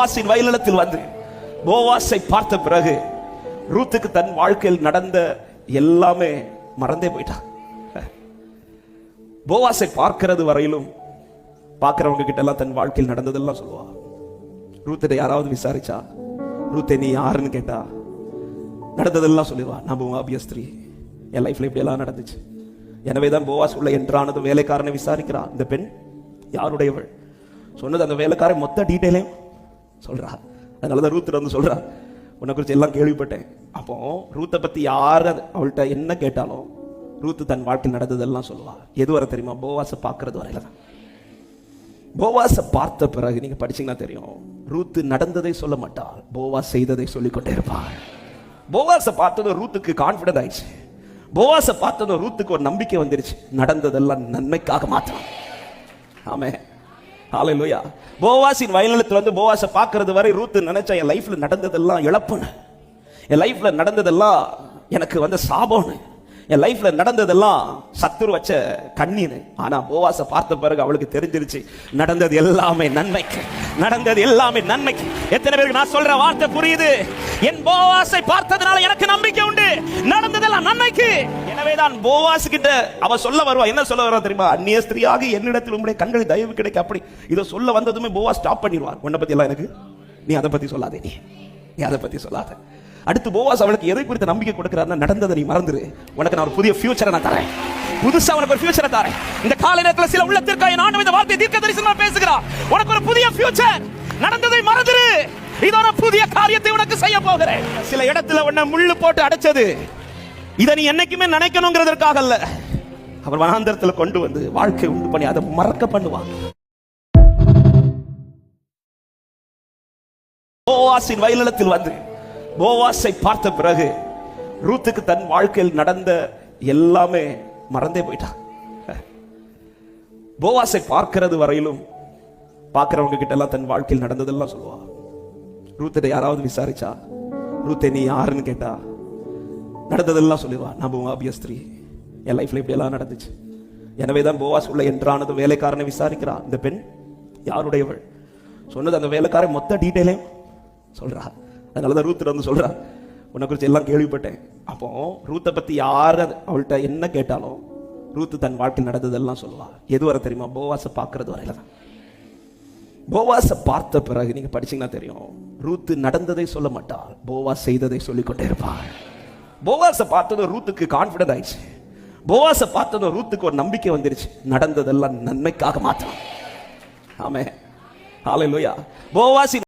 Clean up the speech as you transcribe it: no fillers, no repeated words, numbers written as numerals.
போவாசின் வயலிடத்தில் வந்து போவாசை பார்த்த பிறகு ரூத்துக்கு தன் வாழ்க்கையில் நடந்த எல்லாமே மறந்தே போயிட்டான். போவாசை பார்க்கிறது வரையிலும் பார்க்கிறவங்க கிட்ட எல்லாம் தன் வாழ்க்கையில் நடந்ததெல்லாம் சொல்லுவா. ரூத்தை யாராவது விசாரிச்சா, ரூத்தை நீ யாருன்னு கேட்டா நடந்ததெல்லாம் சொல்லுவா. நான் மோவாபிய ஸ்திரீ, என் லைஃப்ல இப்படி எல்லாம் நடந்துச்சு. எனவேதான் போவாஸ் உள்ள என்றானது வேலைக்காரனை விசாரிக்கிறான், இந்த பெண் யாருடையவள் சொன்னது அந்த வேலைக்காரன் மொத்த டீட்டெயிலையும் சொல்றா. அதனாலதான் ரூத் வந்து சொல்றா, உன்னை குறித்து எல்லாம் கேள்விப்பட்டேன். அப்போ ரூத்தை பத்தி யாரு அவள்கிட்ட என்ன கேட்டாலும் ரூத்து தன் வாழ்க்கையில் நடந்ததெல்லாம் சொல்லுவா. எது வரை தெரியுமா? போவாசை பார்க்கறது வரையில தான். போவாசை பார்த்த பிறகு நீங்க படிச்சீங்கன்னா தெரியும், ரூத்து நடந்ததை சொல்ல மாட்டாள், போவாஸ் செய்ததை சொல்லிக்கொண்டே இருப்பாள். போவாசை பார்த்ததும் ரூத்துக்கு கான்பிடன்ட் ஆயிடுச்சு. போவாசை பார்த்ததும் ரூத்துக்கு ஒரு நம்பிக்கை வந்துருச்சு, நடந்ததெல்லாம் நன்மைக்காக மாத்திரம். ஆமென், ஹல்லேலூயா. போவாசின் வயலிடத்தில் வந்து போவாசை பார்க்கறது வரை ரூத்து நினைச்சா, என் லைஃப்ல நடந்ததெல்லாம் இழப்புன்னு, என் லைஃப்ல நடந்ததெல்லாம் எனக்கு வந்து சாபம்னு, என் லைஃப்ல நடந்ததெல்லாம் சத்துரு வச்ச கண்ணீர். ஆனா போவாசை பார்த்த பிறகு அவளுக்கு தெரிஞ்சிருச்சு, நடந்தது எல்லாமே நன்மைக்கு, நடந்தது எல்லாமே நன்மைக்கு. எத்தனை பேருக்கு நான் சொல்ற வார்த்தை புரியுது? என் போவாசை பார்த்ததுனால எனக்கு நம்பிக்கை உண்டு, நடந்ததெல்லாம் நன்மைக்கு. எனவேதான் போவாஸ் கிட்ட அவ சொல்ல வருவா. என்ன சொல்ல வருவா தெரியுமா? அந்நிய ஸ்திரீயாக என்னிடத்தில் உங்களுடைய கண்களில் தயவு கிடைக்க. அப்படி இதை சொல்ல வந்ததுமே போவாஸ் ஸ்டாப் பண்ணிடுவார். உன்னை பத்தி எல்லாம் எனக்கு நீ அதை பத்தி சொல்லாதே, நீ அதை பத்தி சொல்லாத. அடுத்து போவாஸ் அவளுக்கு எதை குறித்த நம்பிக்கை கொடுக்கிறார்? நடந்ததை நீ மறந்துரு, உனக்கு நான் ஒரு புதிய ஃபியூச்சரை நான் தரேன், புதுசா உனக்கு ஒரு ஃபியூச்சரை தரேன். இந்த காலை நேரத்தில் சில உள்ளத்திற்காக நான் இந்த வார்த்தை தீர்க்க தரிசனமா பேசுகிறார். உனக்கு ஒரு புதிய ஃபியூச்சர், நடந்ததை மறந்துரு, இதோ நான் புதிய காரியத்தை உனக்கு செய்ய போகிறேன். சில இடத்துல உன்னை முள்ளு போட்டு அடைச்சது, இதை நீ என்னைக்குமே நினைக்கணுங்கிறதற்காக அல்ல, அவர் வனாந்தரத்தில் கொண்டு வந்து வாழ்க்கை உண்டு பண்ணி அதை மறக்க பண்ணுவான். போவாசின் வயலிடத்தில் வந்து போவாசை பார்த்த பிறகு ரூத்துக்கு தன் வாழ்க்கையில் நடந்த எல்லாமே மறந்தே போயிட்டான். போவாசை பார்க்கிறது வரையிலும் பார்க்கிறவங்க கிட்ட எல்லாம் தன் வாழ்க்கையில் நடந்ததெல்லாம் சொல்லுவா. ரூத்தை யாராவது விசாரிச்சா, ரூத்தை நீ யாருன்னு கேட்டா நடந்ததெல்லாம் சொல்லுவா. நான் மோவாபிய ஸ்திரீ, என் லைஃப்ல இப்படி எல்லாம் நடந்துச்சு. எனவேதான் போவாஸ் உள்ள என்றானது வேலைக்காரனை விசாரிக்கிறான், இந்த பெண் யாருடையவள் சொன்னது அந்த வேலைக்காரன் மொத்த டீட்டெயிலையும் சொல்றா. அதனாலதான் ரூத் வந்து சொல்றா, உன்னை குறித்து எல்லாம் கேள்விப்பட்டேன். அப்போ ரூத்தை பத்தி யாரு அவள்கிட்ட என்ன கேட்டாலும் ரூத்து தன் வாழ்க்கையில் நடந்ததெல்லாம் சொல்லுவா. எது வரை தெரியுமா? போவாசை பார்க்கறது வரையில தான். போவாசை பார்த்த பிறகு நீங்க படிச்சீங்கன்னா தெரியும், ரூத்து நடந்ததை சொல்ல மாட்டாள், போவாஸ் செய்ததை சொல்லிக்கொண்டே இருப்பாள். போவாசை பார்த்ததும் ரூத்துக்கு கான்பிடன்ட் ஆயிடுச்சு. போவாசை பார்த்ததும் ரூத்துக்கு ஒரு நம்பிக்கை வந்துருச்சு, நடந்ததெல்லாம் நன்மைக்காக மாத்திரம். ஆமென், ஹல்லேலூயா. போவாஸ்